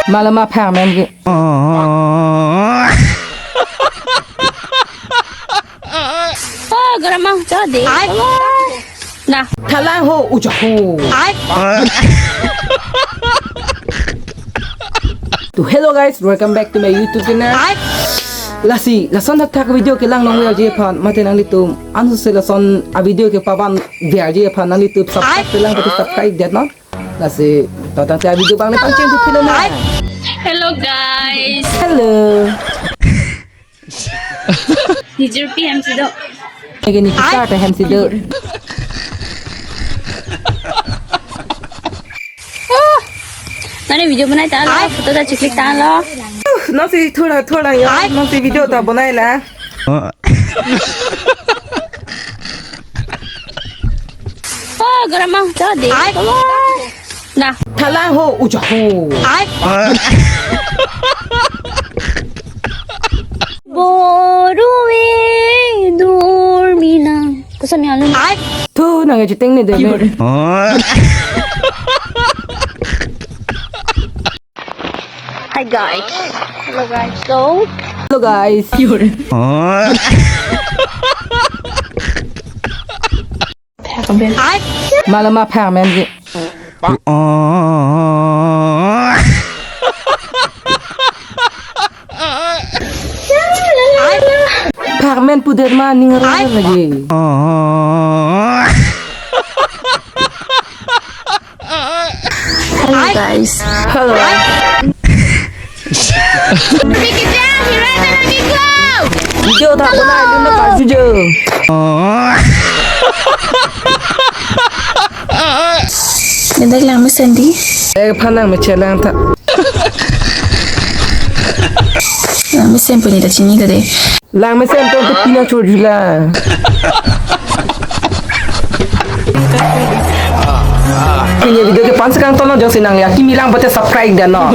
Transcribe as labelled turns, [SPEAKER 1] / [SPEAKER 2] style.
[SPEAKER 1] Malam apa men ke?
[SPEAKER 2] Oh, geramang jadi. Nah,
[SPEAKER 1] Thalang ho ujaho. To hello guys, welcome back to my YouTube channel. Lasi, lason tak video ke lang nong je pan mate nang litum. Ansu se lason a video ke paban dia je pan nang litum subscribe lang pati subscribe det no. Lasi, totang te video bang ni pancen tu film na.
[SPEAKER 2] hello guys.
[SPEAKER 1] Hello.
[SPEAKER 2] Hijur PMC do.
[SPEAKER 1] Lagi ni kita ta hem si de.
[SPEAKER 2] मैंने video बनाई था लो photo ता चिक लिखता लो
[SPEAKER 1] Nasi थोड़ा यार nasi video ta banai la.
[SPEAKER 2] oh geramang jadi nah
[SPEAKER 1] Thalang ho ujaho.
[SPEAKER 2] boruwe dormina kusan yang lain
[SPEAKER 1] Tu nang je teng ni de.
[SPEAKER 2] hi guys hello guys so
[SPEAKER 1] Hello guys. Malam apa men ke? Parmen puder ma ning lagi.
[SPEAKER 2] hello guys
[SPEAKER 1] Hello. Video tak pernah lu nak baju je.
[SPEAKER 2] Nanti lang mo Sandy
[SPEAKER 1] Panang macam lang tak.
[SPEAKER 2] lang mo sample ni dah sini ka deh
[SPEAKER 1] Lang macam tu tu pina choju lah. Ini video ke pan sekarang tolong jangan senang ya. Kimi lang baca subscribe dan no.